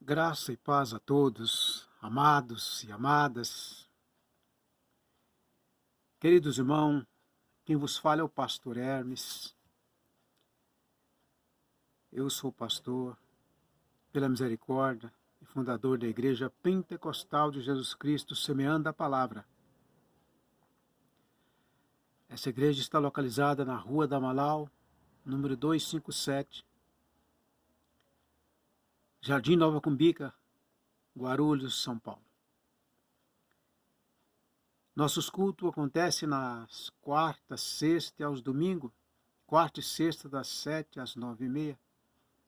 Graça e paz a todos, amados e amadas. Queridos irmãos, quem vos fala é o pastor Hermes. Eu sou pastor, pela misericórdia, e fundador da Igreja Pentecostal de Jesus Cristo, semeando a palavra. Essa igreja está localizada na Rua da Amalau, número 257, Jardim Nova Cumbica, Guarulhos, São Paulo. Nossos cultos acontecem nas quartas, sexta e aos domingos, quarta e sexta das 7 às 9h30,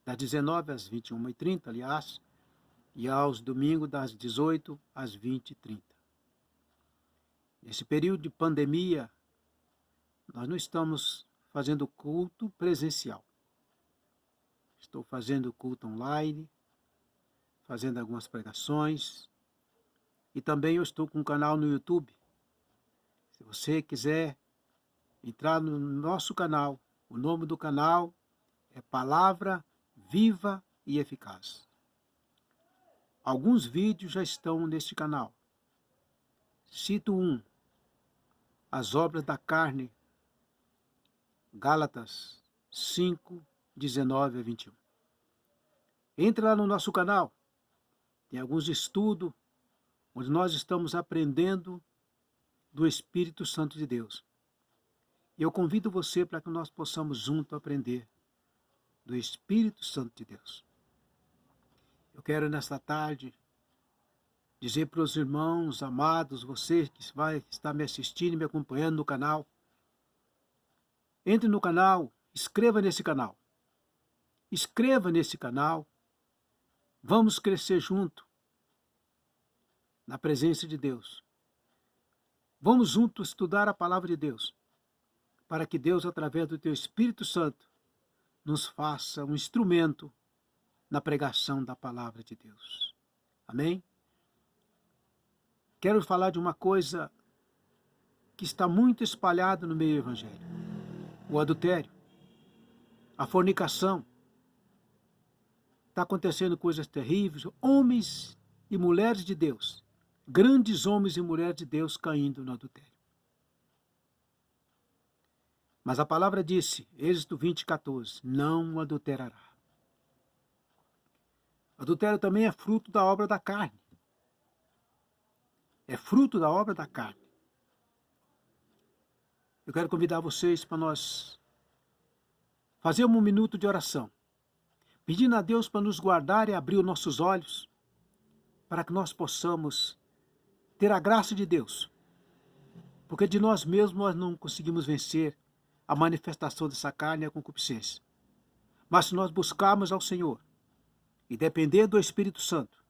das 19 às 21h30, aliás, e aos domingos das 18 às 20h30. Nesse período de pandemia, nós não estamos fazendo culto presencial. Estou fazendo culto online, fazendo algumas pregações, e também eu estou com um canal no YouTube. Se você quiser entrar no nosso canal, o nome do canal é Palavra Viva e Eficaz. Alguns vídeos já estão neste canal. Cito um: As obras da carne, Gálatas 5, 19 a 21. Entre lá no nosso canal, tem alguns estudos onde nós estamos aprendendo do Espírito Santo de Deus. E eu convido você para que nós possamos juntos aprender do Espírito Santo de Deus. Eu quero nesta tarde dizer para os irmãos amados, você que vai estar me assistindo e me acompanhando no canal, entre no canal, inscreva nesse canal. Inscreva nesse canal. Vamos crescer junto na presença de Deus. Vamos juntos estudar a palavra de Deus, para que Deus, através do teu Espírito Santo, nos faça um instrumento na pregação da palavra de Deus. Amém? Quero falar de uma coisa que está muito espalhada no meio evangélico: o adultério, a fornicação. Está acontecendo coisas terríveis, homens e mulheres de Deus, grandes homens e mulheres de Deus caindo no adultério. Mas a palavra disse, Êxodo 20:14, não adulterará. Adultério também é fruto da obra da carne. É fruto da obra da carne. Eu quero convidar vocês para nós fazermos um minuto de oração, pedindo a Deus para nos guardar e abrir os nossos olhos, para que nós possamos ter a graça de Deus. Porque de nós mesmos nós não conseguimos vencer a manifestação dessa carne e a concupiscência. Mas se nós buscarmos ao Senhor e depender do Espírito Santo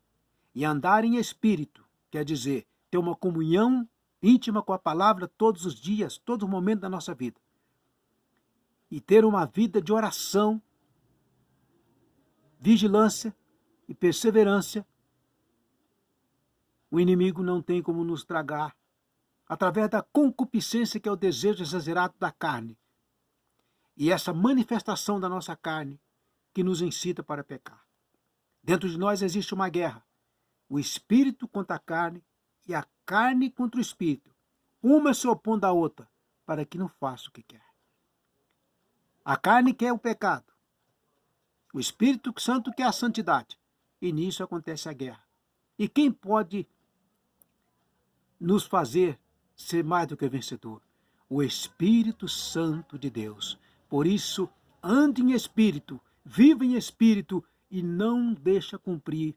e andar em Espírito, quer dizer, ter uma comunhão íntima com a palavra todos os dias, todo momento da nossa vida, e ter uma vida de oração, vigilância e perseverança, o inimigo não tem como nos tragar através da concupiscência, que é o desejo exagerado da carne, e essa manifestação da nossa carne que nos incita para pecar. Dentro de nós existe uma guerra, o espírito contra a carne e a carne contra o espírito, uma se opondo à outra, para que não faça o que quer. A carne quer o pecado, o Espírito Santo quer a santidade, e nisso acontece a guerra. E quem pode nos fazer ser mais do que vencedor? O Espírito Santo de Deus. Por isso, ande em Espírito, viva em Espírito, e não deixa cumprir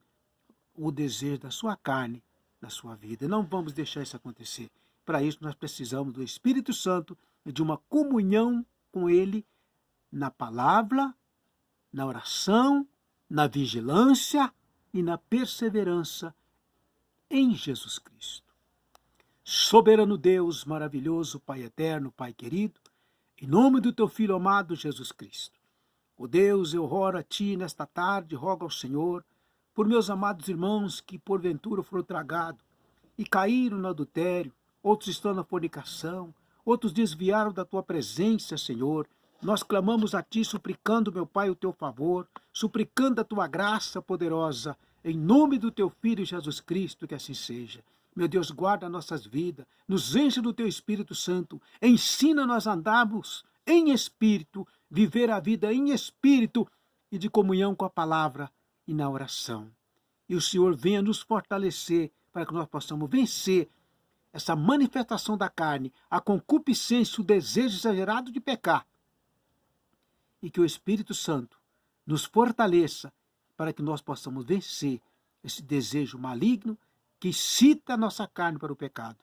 o desejo da sua carne, na sua vida. Não vamos deixar isso acontecer. Para isso nós precisamos do Espírito Santo e de uma comunhão com Ele na palavra, na oração, na vigilância e na perseverança em Jesus Cristo. Soberano Deus, maravilhoso, Pai eterno, Pai querido, em nome do teu Filho amado Jesus Cristo. Ó Deus, eu oro a Ti nesta tarde, rogo ao Senhor, por meus amados irmãos que porventura foram tragados e caíram no adultério, outros estão na fornicação, outros desviaram da Tua presença, Senhor. Nós clamamos a Ti, suplicando, meu Pai, o Teu favor, suplicando a Tua graça poderosa. Em nome do teu Filho Jesus Cristo, que assim seja. Meu Deus, guarda nossas vidas, nos enche do teu Espírito Santo, ensina-nos a andarmos em espírito, viver a vida em espírito e de comunhão com a palavra e na oração. E o Senhor venha nos fortalecer para que nós possamos vencer essa manifestação da carne, a concupiscência, o desejo exagerado de pecar. E que o Espírito Santo nos fortaleça para que nós possamos vencer esse desejo maligno que excita a nossa carne para o pecado.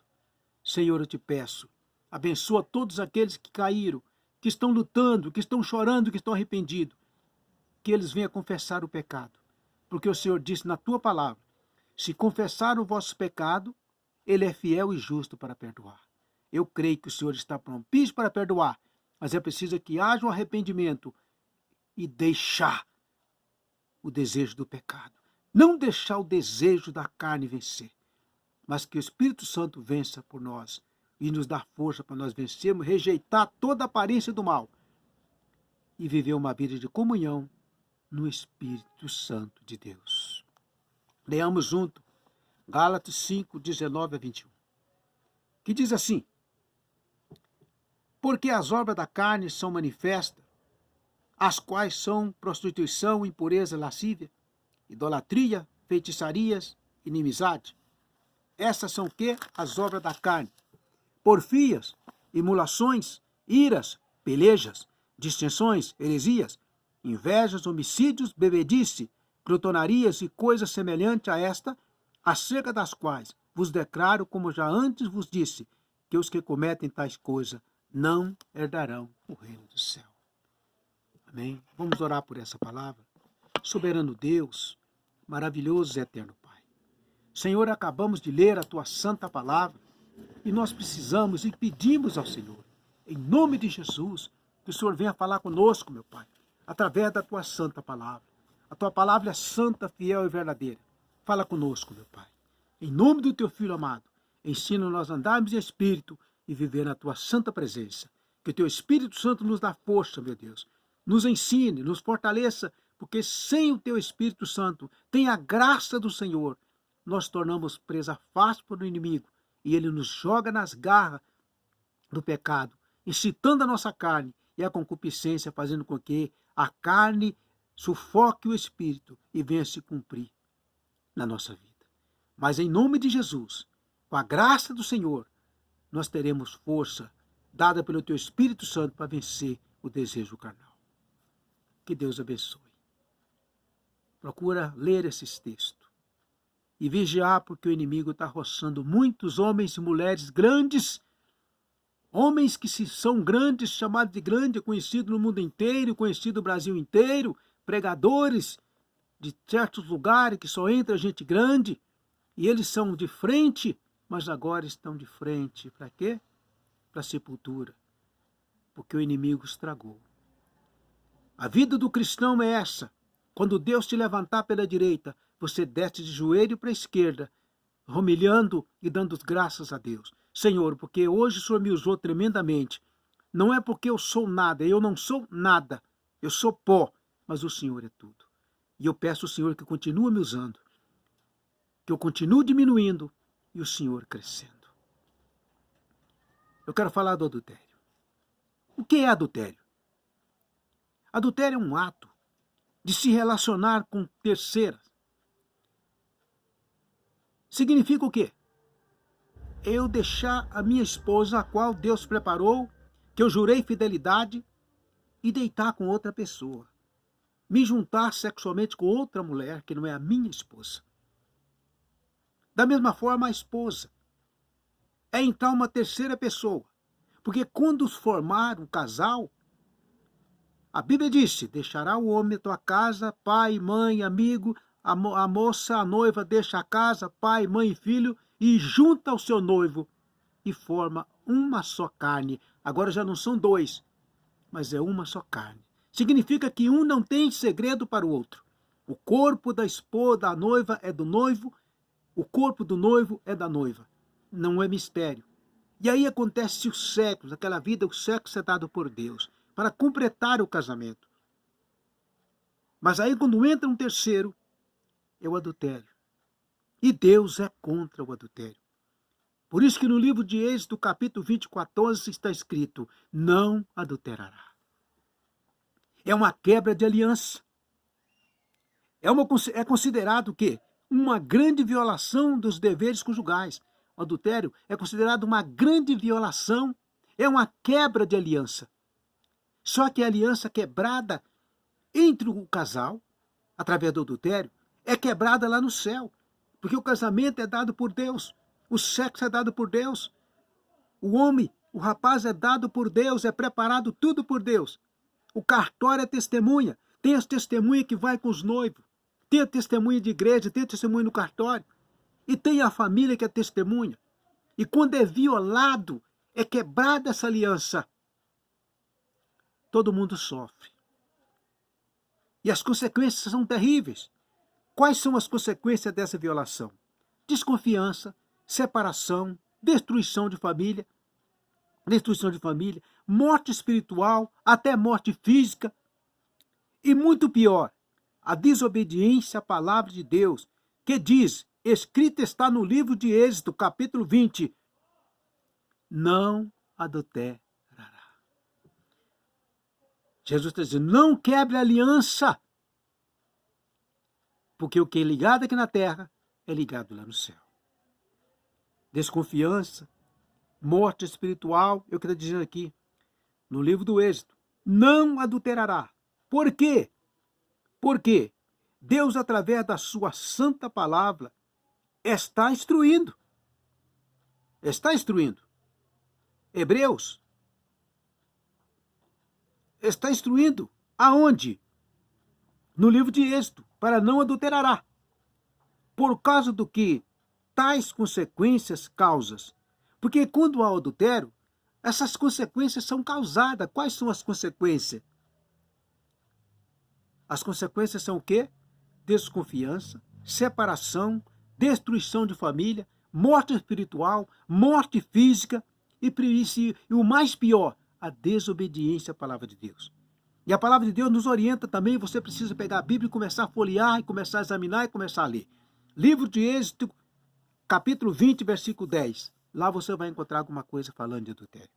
Senhor, eu te peço, abençoa todos aqueles que caíram, que estão lutando, que estão chorando, que estão arrependidos, que eles venham confessar o pecado. Porque o Senhor disse na tua palavra, se confessar o vosso pecado, ele é fiel e justo para perdoar. Eu creio que o Senhor está propício para perdoar, mas é preciso que haja um arrependimento e deixar o desejo do pecado. Não deixar o desejo da carne vencer, mas que o Espírito Santo vença por nós e nos dá força para nós vencermos, rejeitar toda a aparência do mal e viver uma vida de comunhão no Espírito Santo de Deus. Leamos junto Gálatas 5, 19 a 21, que diz assim: porque as obras da carne são manifestas, as quais são prostituição, impureza, lascívia, idolatria, feitiçarias, inimizade. Essas são o quê? As obras da carne. Porfias, emulações, iras, pelejas, dissensões, heresias, invejas, homicídios, bebedice, glutonarias e coisas semelhantes a esta, acerca das quais vos declaro, como já antes vos disse, que os que cometem tais coisas não herdarão o reino do céu. Amém? Vamos orar por essa palavra. Soberano Deus, maravilhoso e eterno Pai. Senhor, acabamos de ler a tua santa palavra e nós precisamos e pedimos ao Senhor, em nome de Jesus, que o Senhor venha falar conosco, meu Pai, através da tua santa palavra. A tua palavra é santa, fiel e verdadeira. Fala conosco, meu Pai. Em nome do teu Filho amado, ensina-nos a andarmos em espírito e viver na tua santa presença. Que o teu Espírito Santo nos dá força, meu Deus. Nos ensine, nos fortaleça, porque sem o teu Espírito Santo, tem a graça do Senhor, nós tornamos presa fácil para o inimigo e ele nos joga nas garras do pecado, incitando a nossa carne e a concupiscência, fazendo com que a carne sufoque o Espírito e venha se cumprir na nossa vida. Mas em nome de Jesus, com a graça do Senhor, nós teremos força dada pelo teu Espírito Santo para vencer o desejo carnal. Que Deus abençoe. Procura ler esses textos e vigiar, porque o inimigo está roçando muitos homens e mulheres grandes, homens que são grandes, chamados de grande, conhecido no mundo inteiro, conhecido no Brasil inteiro, pregadores de certos lugares que só entra gente grande, e eles são de frente, mas agora estão de frente. Para quê? Para a sepultura, porque o inimigo estragou. A vida do cristão é essa. Quando Deus te levantar pela direita, você desce de joelho para a esquerda, humilhando e dando graças a Deus. Senhor, porque hoje o Senhor me usou tremendamente. Não é porque eu sou nada, eu não sou nada. Eu sou pó, mas o Senhor é tudo. E eu peço ao Senhor que continue me usando, que eu continue diminuindo e o Senhor crescendo. Eu quero falar do adultério. O que é adultério? Adultério é um ato de se relacionar com terceiras. Significa o quê? Eu deixar a minha esposa, a qual Deus preparou, que eu jurei fidelidade, e deitar com outra pessoa. Me juntar sexualmente com outra mulher, que não é a minha esposa. Da mesma forma, a esposa é entrar uma terceira pessoa. Porque quando formar um casal, a Bíblia disse, deixará o homem a tua casa, pai, mãe, amigo, a moça, a noiva, deixa a casa, pai, mãe e filho, e junta ao seu noivo e forma uma só carne. Agora já não são dois, mas é uma só carne. Significa que um não tem segredo para o outro. O corpo da esposa, da noiva, é do noivo, o corpo do noivo é da noiva. Não é mistério. E aí acontece o sexo, aquela vida, o sexo é dado por Deus, para completar o casamento. Mas aí quando entra um terceiro, é o adultério. E Deus é contra o adultério. Por isso que no livro de Êxodo, capítulo 20:14, está escrito: não adulterará. É uma quebra de aliança. É considerado o quê? Uma grande violação dos deveres conjugais. O adultério é considerado uma grande violação, é uma quebra de aliança. Só que a aliança quebrada entre o casal, através do adultério, é quebrada lá no céu. Porque o casamento é dado por Deus, o sexo é dado por Deus, o homem, o rapaz é dado por Deus, é preparado tudo por Deus. O cartório é testemunha, tem as testemunhas que vai com os noivos, tem a testemunha de igreja, tem a testemunha no cartório, e tem a família que é testemunha. E quando é violado, é quebrada essa aliança, todo mundo sofre. E as consequências são terríveis. Quais são as consequências dessa violação? Desconfiança, separação, destruição de família, morte espiritual, até morte física. E muito pior, a desobediência à palavra de Deus, que diz, escrito está no livro de Êxodo, capítulo 20, não adulterará. Jesus está dizendo, não quebre a aliança, porque o que é ligado aqui na terra é ligado lá no céu. Desconfiança, morte espiritual, eu quero dizer aqui, no livro do Êxodo, não adulterará. Por quê? Porque Deus, através da sua santa palavra, está instruindo. Está instruindo. Hebreus está instruindo. Aonde? No livro de Êxodo, para não adulterará. Por causa do que tais consequências causas. Porque quando há adultério, essas consequências são causadas. Quais são as consequências? As consequências são o quê? Desconfiança, separação, destruição de família, morte espiritual, morte física e o mais pior, a desobediência à palavra de Deus. E a palavra de Deus nos orienta também, você precisa pegar a Bíblia e começar a folhear, e começar a examinar e começar a ler. Livro de Êxodo, capítulo 20, versículo 10. Lá você vai encontrar alguma coisa falando de adultério.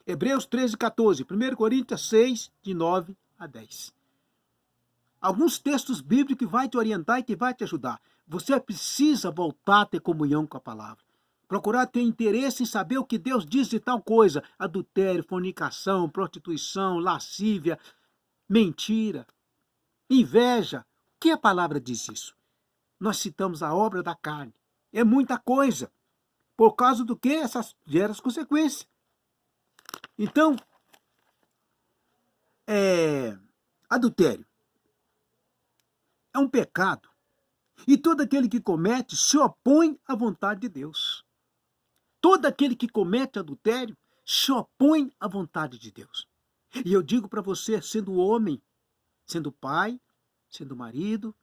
Hebreus 13:14, 1 Coríntios 6, de 9 a 10. Alguns textos bíblicos que vai te orientar e que vai te ajudar. Você precisa voltar a ter comunhão com a palavra. Procurar ter interesse em saber o que Deus diz de tal coisa. Adultério, fornicação, prostituição, lascívia, mentira, inveja. O que a palavra diz isso? Nós citamos a obra da carne. É muita coisa. Por causa do que essas geram as consequências. Então, adultério é um pecado. E todo aquele que comete se opõe à vontade de Deus. Todo aquele que comete adultério se opõe à vontade de Deus. E eu digo para você, sendo homem, sendo pai, sendo marido,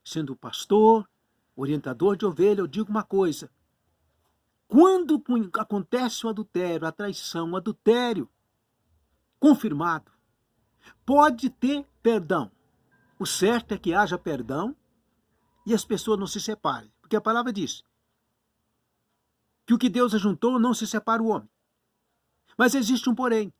sendo pastor, orientador de ovelha, eu digo uma coisa. Quando acontece o adultério, a traição, o adultério confirmado, pode ter perdão. O certo é que haja perdão e as pessoas não se separem. Porque a palavra diz que o que Deus ajuntou não se separa o homem. Mas existe um porém.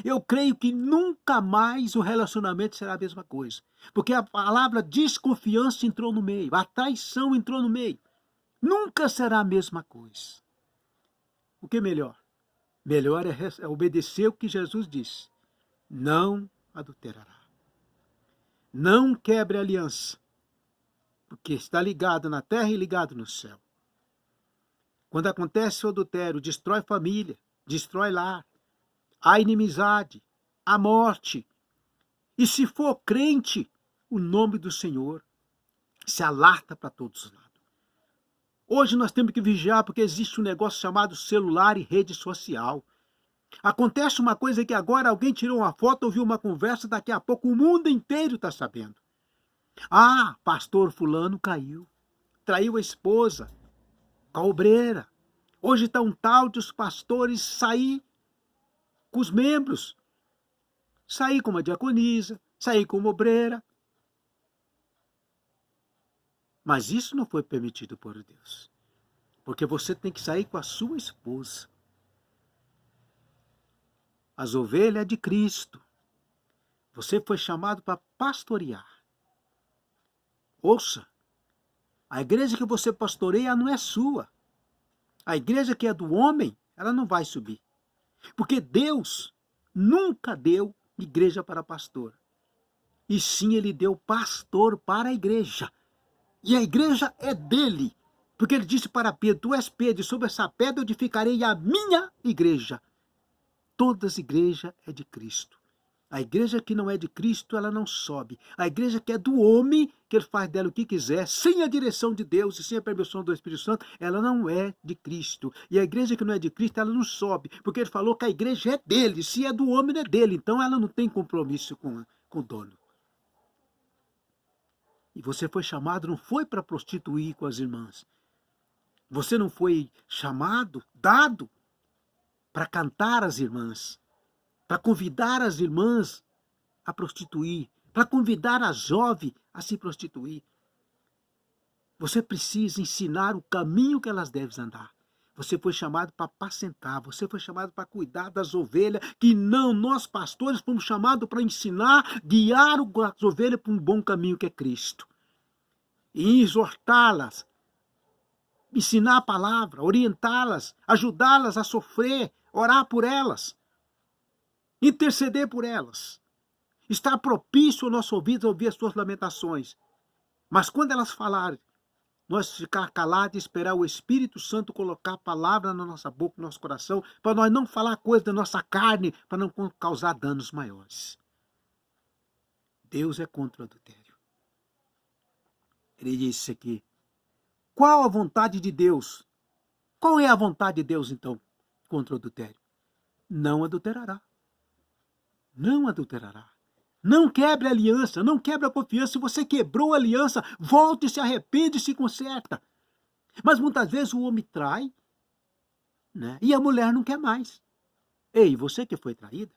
Eu creio que nunca mais o relacionamento será a mesma coisa. Porque a palavra desconfiança entrou no meio, a traição entrou no meio. Nunca será a mesma coisa. O que é melhor? Melhor é obedecer o que Jesus disse. Não adulterará. Não quebre a aliança, porque está ligado na terra e ligado no céu. Quando acontece o adultério, destrói família, destrói lar, a inimizade, a morte. E se for crente, o nome do Senhor se alarta para todos os lados. Hoje nós temos que vigiar porque existe um negócio chamado celular e rede social. Acontece uma coisa que agora alguém tirou uma foto, ouviu uma conversa, daqui a pouco o mundo inteiro está sabendo. Ah, pastor fulano caiu, traiu a esposa, com a obreira. Hoje está um tal de os pastores sair com os membros, sair com uma diaconisa, sair com uma obreira. Mas isso não foi permitido por Deus. Porque você tem que sair com a sua esposa. As ovelhas é de Cristo. Você foi chamado para pastorear. Ouça, a igreja que você pastoreia não é sua. A igreja que é do homem, ela não vai subir. Porque Deus nunca deu igreja para pastor. E sim, ele deu pastor para a igreja. E a igreja é dele. Porque ele disse para Pedro, tu és Pedro, e sobre essa pedra eu edificarei a minha igreja. Todas as igrejas é de Cristo. A igreja que não é de Cristo, ela não sobe. A igreja que é do homem, que ele faz dela o que quiser, sem a direção de Deus e sem a permissão do Espírito Santo, ela não é de Cristo. E a igreja que não é de Cristo, ela não sobe. Porque ele falou que a igreja é dele. Se é do homem, é dele. Então ela não tem compromisso com o dono. E você foi chamado, não foi para prostituir com as irmãs. Você não foi chamado, dado, para cantar as irmãs, para convidar as irmãs a prostituir, para convidar a jovem a se prostituir. Você precisa ensinar o caminho que elas devem andar. Você foi chamado para apacentar, você foi chamado para cuidar das ovelhas, que não, nós pastores fomos chamados para ensinar, guiar as ovelhas para um bom caminho que é Cristo. E exortá-las, ensinar a palavra, orientá-las, ajudá-las a sofrer, orar por elas, interceder por elas. Estar propício ao nosso ouvido a ouvir as suas lamentações. Mas quando elas falarem, nós ficar calados e esperar o Espírito Santo colocar a palavra na nossa boca, no nosso coração, para nós não falar coisa da nossa carne, para não causar danos maiores. Deus é contra o adultério. Ele disse aqui, qual a vontade de Deus? Qual é a vontade de Deus, então, contra o adultério? Não adulterará. Não adulterará. Não quebre a aliança, não quebre a confiança. Se você quebrou a aliança, volte, se arrepende e se conserta. Mas muitas vezes o homem trai, né? E a mulher não quer mais. Ei, você que foi traída,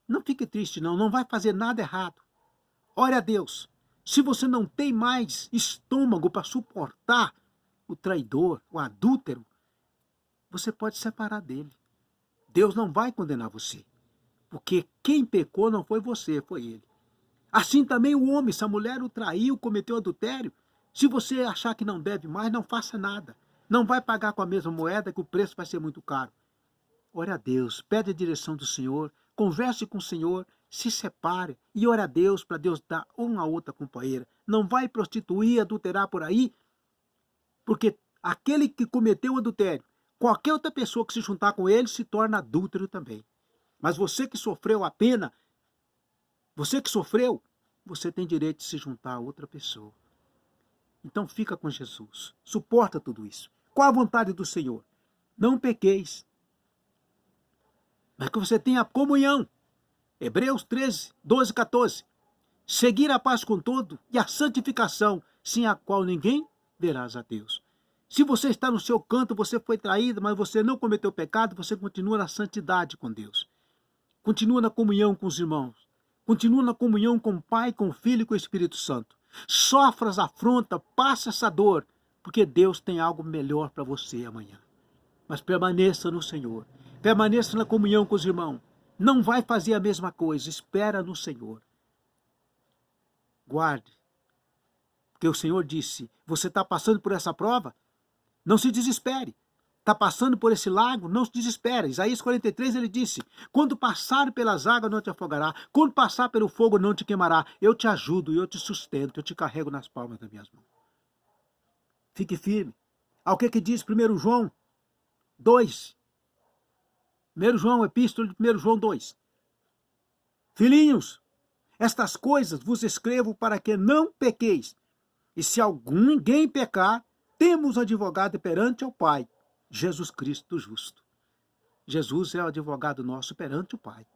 não fique triste não, não vai fazer nada errado. Ore a Deus. Se você não tem mais estômago para suportar o traidor, o adúltero, você pode separar dele. Deus não vai condenar você. Porque quem pecou não foi você, foi ele. Assim também o homem, se a mulher o traiu, cometeu adultério, se você achar que não deve mais, não faça nada. Não vai pagar com a mesma moeda, que o preço vai ser muito caro. Ore a Deus, pede a direção do Senhor, converse com o Senhor, se separe e ore a Deus para Deus dar uma a outra companheira. Não vai prostituir, adulterar por aí, porque aquele que cometeu o adultério, qualquer outra pessoa que se juntar com ele se torna adúltero também. Mas você que sofreu a pena, você que sofreu, você tem direito de se juntar a outra pessoa. Então fica com Jesus, suporta tudo isso. Qual a vontade do Senhor? Não pequeis, mas que você tenha comunhão. Hebreus 13, 12, 14. Seguir a paz com todo e a santificação, sem a qual ninguém verás a Deus. Se você está no seu canto, você foi traído, mas você não cometeu pecado, você continua na santidade com Deus. Continua na comunhão com os irmãos. Continua na comunhão com o Pai, com o Filho e com o Espírito Santo. Sofra as afrontas, passa essa dor, porque Deus tem algo melhor para você amanhã. Mas permaneça no Senhor. Permaneça na comunhão com os irmãos. Não vai fazer a mesma coisa. Espera no Senhor. Guarde. Porque o Senhor disse, você está passando por essa prova? Não se desespere. Está passando por esse lago? Não se desespere. Isaías 43, ele disse, quando passar pelas águas não te afogará, quando passar pelo fogo não te queimará. Eu te ajudo, eu te sustento, eu te carrego nas palmas das minhas mãos. Fique firme. Ao que diz 1 João 2? 1 João, epístola de 1 João 2. Filhinhos, estas coisas vos escrevo para que não pequeis. E se ninguém pecar, temos advogado perante o Pai, Jesus Cristo justo. Jesus é o advogado nosso perante o Pai.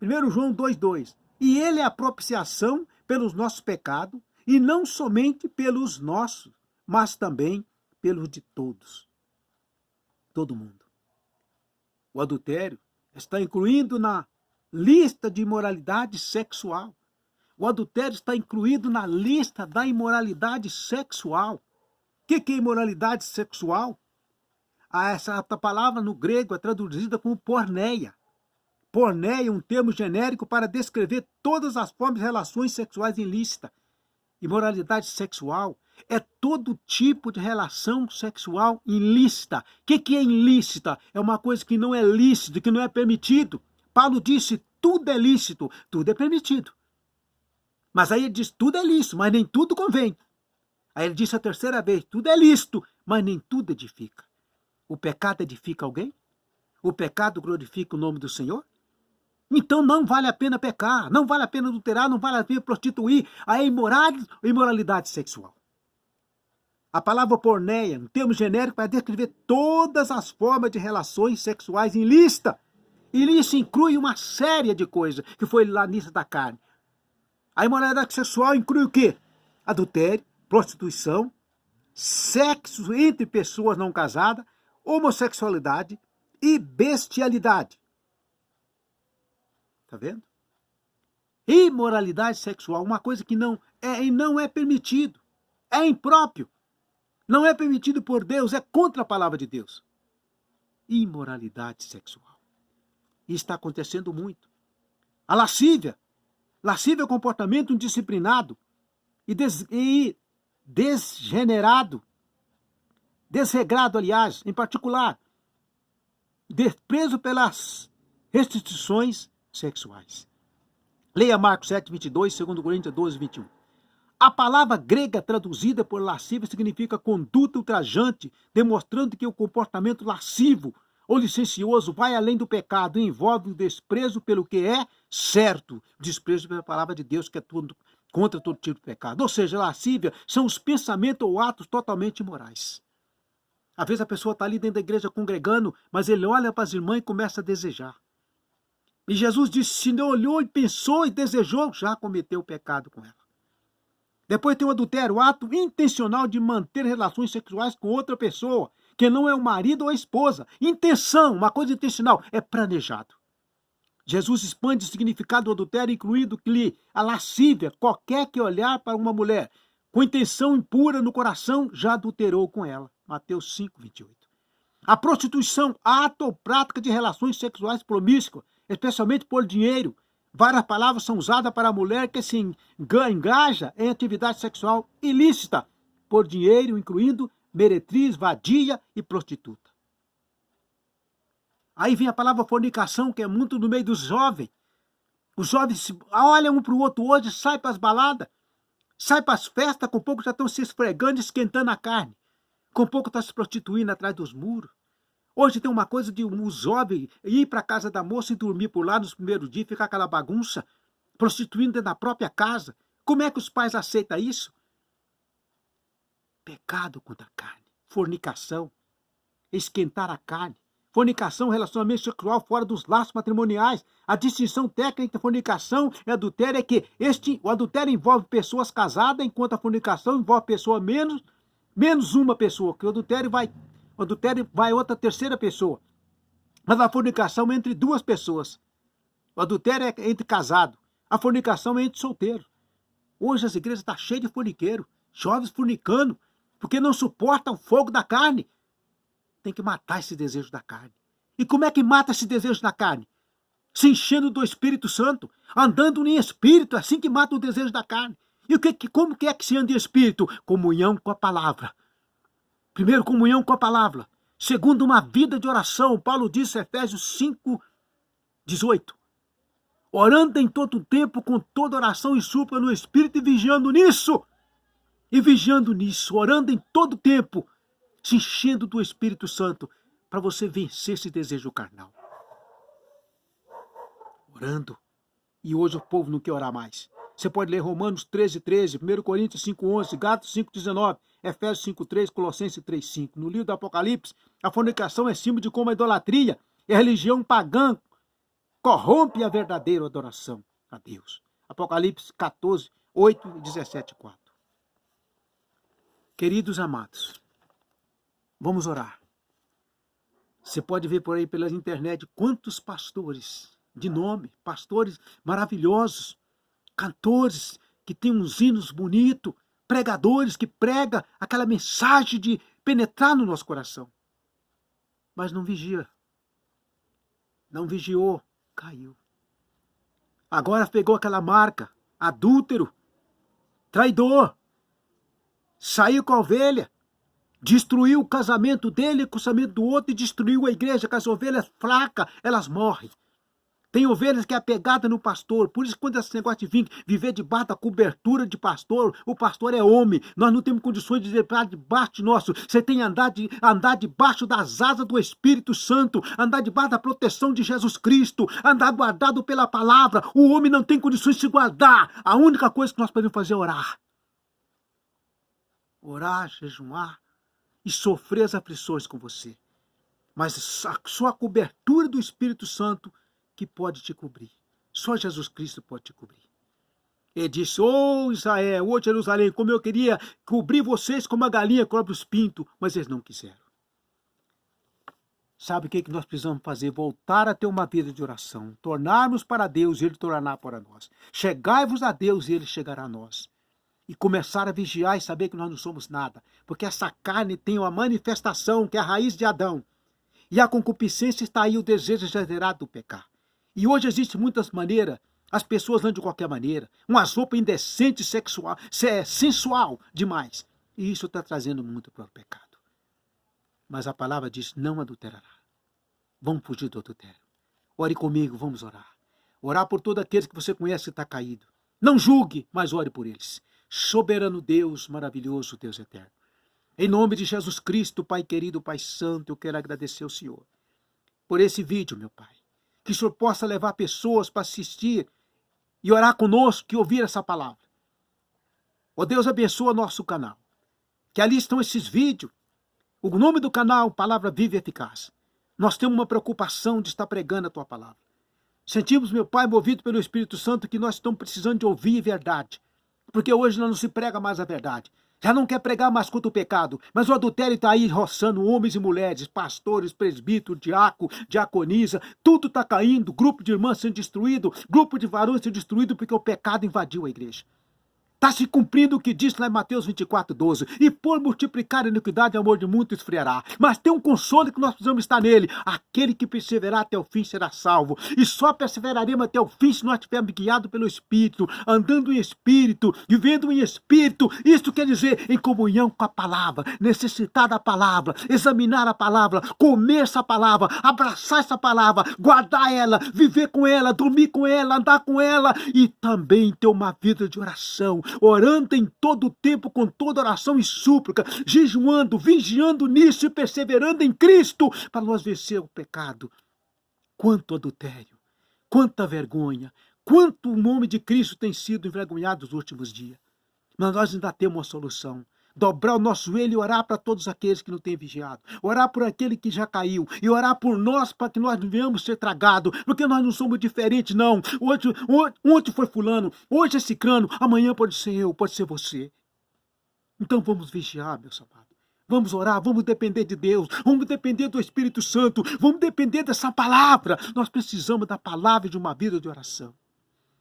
1 João 2,2. E ele é a propiciação pelos nossos pecados, e não somente pelos nossos, mas também pelos de todos. Todo mundo. O adultério está incluído na lista de imoralidade sexual. O adultério está incluído na lista da imoralidade sexual. O que é imoralidade sexual? Essa palavra no grego é traduzida como porneia. Porneia é um termo genérico para descrever todas as formas de relações sexuais ilícitas. Imoralidade sexual é todo tipo de relação sexual ilícita. O que é ilícita? É uma coisa que não é lícito, que não é permitido. Paulo disse, tudo é lícito, tudo é permitido. Mas aí ele diz, tudo é lícito, mas nem tudo convém. Aí ele disse a terceira vez, tudo é lícito, mas nem tudo edifica. O pecado edifica alguém? O pecado glorifica o nome do Senhor? Então não vale a pena pecar, não vale a pena adulterar, não vale a pena prostituir a imoralidade sexual. A palavra porneia, um termo genérico para descrever todas as formas de relações sexuais ilícitas. E isso inclui uma série de coisas que foi lá na lista da carne. A imoralidade sexual inclui o quê? Adultério, prostituição, sexo entre pessoas não casadas, homossexualidade e bestialidade. Está vendo? Imoralidade sexual, uma coisa que não é permitido, é impróprio, não é permitido por Deus, é contra a palavra de Deus. Imoralidade sexual. Isso está acontecendo muito. A lascívia. Lascívia é um comportamento indisciplinado e desgenerado, desregrado, aliás, em particular, desprezo pelas restrições sexuais. Leia Marcos 7, 22, 2 Coríntios 12, 21. A palavra grega traduzida por lascívia significa conduta ultrajante, demonstrando que o comportamento lascivo ou licencioso vai além do pecado e envolve o desprezo pelo que é certo, desprezo pela palavra de Deus, que é tudo contra todo tipo de pecado. Ou seja, lascívia são os pensamentos ou atos totalmente imorais. Às vezes a pessoa está ali dentro da igreja congregando, mas ele olha para as irmãs e começa a desejar. E Jesus disse, se não olhou e pensou e desejou, já cometeu o pecado com ela. Depois tem o adultério, o ato intencional de manter relações sexuais com outra pessoa, que não é o marido ou a esposa. Intenção, uma coisa intencional, é planejado. Jesus expande o significado do adultério, incluindo que a lascívia, qualquer que olhar para uma mulher com intenção impura no coração, já adulterou com ela. Mateus 5, 28. A prostituição, ato ou prática de relações sexuais promíscuas, especialmente por dinheiro. Várias palavras são usadas para a mulher que se engaja em atividade sexual ilícita por dinheiro, incluindo meretriz, vadia e prostituta. Aí vem a palavra fornicação, que é muito no meio dos jovens. Os jovens olham um para o outro hoje, saem para as baladas, saem para as festas, com pouco já estão se esfregando, esquentando a carne. Com pouco estão se prostituindo atrás dos muros. Hoje tem uma coisa de um jovem ir para a casa da moça e dormir por lá nos primeiros dias, ficar aquela bagunça, prostituindo dentro da própria casa. Como é que os pais aceitam isso? Pecado contra a carne, fornicação, esquentar a carne. Fornicação, relacionamento sexual fora dos laços matrimoniais. A distinção técnica entre fornicação e adultério é que o adultério envolve pessoas casadas, enquanto a fornicação envolve pessoa menos uma pessoa, que o adultério vai outra terceira pessoa. Mas a fornicação é entre duas pessoas. O adultério é entre casado. A fornicação é entre solteiros. Hoje as igrejas estão cheias de forniqueiro, jovens fornicando, porque não suportam o fogo da carne. Tem que matar esse desejo da carne. E como é que mata esse desejo da carne? Se enchendo do Espírito Santo, andando em Espírito, assim que mata o desejo da carne. E como que é que se anda em Espírito? Comunhão com a palavra. Primeiro, comunhão com a palavra. Segundo, uma vida de oração. Paulo disse em Efésios 5, 18. Orando em todo o tempo, com toda oração e súplica no Espírito, e vigiando nisso. Orando em todo o tempo, se enchendo do Espírito Santo, para você vencer esse desejo carnal. Orando. E hoje o povo não quer orar mais. Você pode ler Romanos 13, 13, 1 Coríntios 5, 11, Gálatas 5, 19, Efésios 5, 3, Colossenses 3, 5. No livro do Apocalipse, a fornicação é símbolo de como a idolatria e a religião pagã corrompe a verdadeira adoração a Deus. Apocalipse 14, 8 e 17, 4. Queridos amados, vamos orar. Você pode ver por aí pela internet quantos pastores de nome, pastores maravilhosos, cantores que têm uns hinos bonitos, pregadores que pregam aquela mensagem de penetrar no nosso coração. Mas não vigia. Não vigiou, caiu. Agora pegou aquela marca, adúltero, traidor, saiu com a ovelha, destruiu o casamento dele, o casamento do outro, e destruiu a igreja, que as ovelhas fracas, elas morrem. Tem ovelhas que é apegada no pastor, por isso quando esse negócio de vir viver debaixo da cobertura de pastor, o pastor é homem, nós não temos condições de viver debaixo de nosso. Você tem que andar debaixo das asas do Espírito Santo, andar debaixo da proteção de Jesus Cristo, andar guardado pela palavra. O homem não tem condições de se guardar. A única coisa que nós podemos fazer é orar. Orar, jejuar e sofrer as aflições com você. Mas a sua cobertura do Espírito Santo que pode te cobrir. Só Jesus Cristo pode te cobrir. Ele disse, Israel, Jerusalém, como eu queria cobrir vocês como a galinha cobre os pintos, mas eles não quiseram. Sabe o que nós precisamos fazer? Voltar a ter uma vida de oração. Tornarmos para Deus e Ele tornar para nós. Chegai-vos a Deus e Ele chegará a nós. E começar a vigiar e saber que nós não somos nada. Porque essa carne tem uma manifestação que é a raiz de Adão. E a concupiscência está aí, o desejo exagerado do pecado. E hoje existem muitas maneiras, as pessoas andam de qualquer maneira, uma roupa indecente, sexual, sensual demais. E isso está trazendo muito para o pecado. Mas a palavra diz, não adulterará. Vamos fugir do adultério. Ore comigo, vamos orar. Orar por todos aqueles que você conhece que está caído. Não julgue, mas ore por eles. Soberano Deus, maravilhoso Deus eterno. Em nome de Jesus Cristo, Pai querido, Pai santo, eu quero agradecer ao Senhor por esse vídeo, meu Pai. Que o Senhor possa levar pessoas para assistir e orar conosco e ouvir essa palavra. Ó Deus, abençoa nosso canal. Que ali estão esses vídeos. O nome do canal, Palavra Viva e Eficaz. Nós temos uma preocupação de estar pregando a Tua palavra. Sentimos, meu Pai, movido pelo Espírito Santo, que nós estamos precisando de ouvir a verdade. Porque hoje não se prega mais a verdade. Já não quer pregar mais contra o pecado, mas o adultério está aí roçando homens e mulheres, pastores, presbíteros, diaconisa, tudo está caindo, grupo de irmãs sendo destruído, grupo de varões sendo destruído porque o pecado invadiu a igreja. Está se cumprindo o que diz lá em Mateus 24:12. E por multiplicar a iniquidade, o amor de muitos esfriará. Mas tem um consolo que nós precisamos estar nele. Aquele que perseverar até o fim será salvo. E só perseveraremos até o fim se nós estivermos guiados pelo Espírito, andando em Espírito, vivendo em Espírito. Isso quer dizer em comunhão com a palavra, necessitar da palavra, examinar a palavra, comer essa palavra, abraçar essa palavra, guardar ela, viver com ela, dormir com ela, andar com ela e também ter uma vida de oração. Orando em todo o tempo, com toda oração e súplica, jejuando, vigiando nisso e perseverando em Cristo, para nós vencer o pecado. Quanto adultério, quanta vergonha, quanto o nome de Cristo tem sido envergonhado nos últimos dias. Mas nós ainda temos uma solução. Dobrar o nosso joelho e orar para todos aqueles que não têm vigiado. Orar por aquele que já caiu. E orar por nós para que nós não venhamos ser tragados. Porque nós não somos diferentes, não. Ontem foi fulano, hoje é cicrano, amanhã pode ser eu, pode ser você. Então vamos vigiar, meus amados. Vamos orar, vamos depender de Deus, vamos depender do Espírito Santo, vamos depender dessa palavra. Nós precisamos da palavra e de uma vida de oração.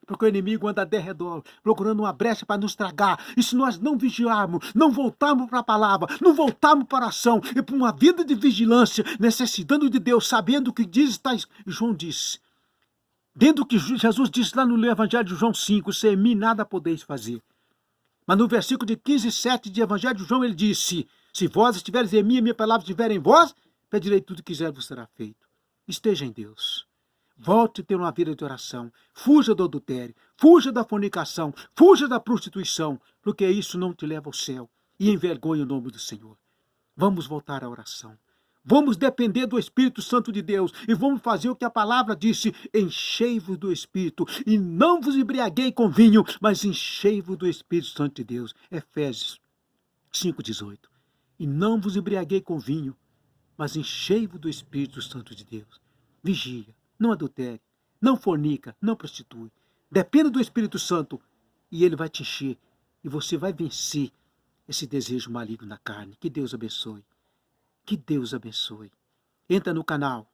Porque o inimigo anda de redor, procurando uma brecha para nos tragar. E se nós não vigiarmos, não voltarmos para a palavra, não voltarmos para a oração, e para uma vida de vigilância, necessitando de Deus, sabendo o que diz, João disse. Dentro do que Jesus disse lá no Evangelho de João 5, sem mim nada podeis fazer. Mas no versículo de 15:7 de Evangelho de João, ele disse, se vós estiveres em mim e minha palavra estiver em vós, pedirei tudo o que quiser, vos será feito. Esteja em Deus. Volte a ter uma vida de oração. Fuja do adultério. Fuja da fornicação. Fuja da prostituição. Porque isso não te leva ao céu. E envergonha o nome do Senhor. Vamos voltar à oração. Vamos depender do Espírito Santo de Deus. E vamos fazer o que a palavra disse. Enchei-vos do Espírito. E não vos embriaguei com vinho. Mas enchei-vos do Espírito Santo de Deus. Efésios 5:18. E não vos embriaguei com vinho. Mas enchei-vos do Espírito Santo de Deus. Vigia. Não adultere, não fornica, não prostitui. Dependa do Espírito Santo e ele vai te encher. E você vai vencer esse desejo maligno na carne. Que Deus abençoe. Que Deus abençoe. Entra no canal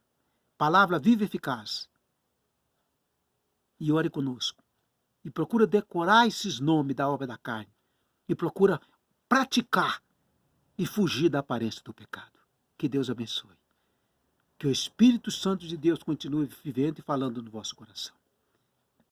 Palavra Viva e Eficaz e ore conosco. e procura decorar esses nomes da obra da carne e procura praticar e fugir da aparência do pecado. Que Deus abençoe. Que o Espírito Santo de Deus continue vivendo e falando no vosso coração.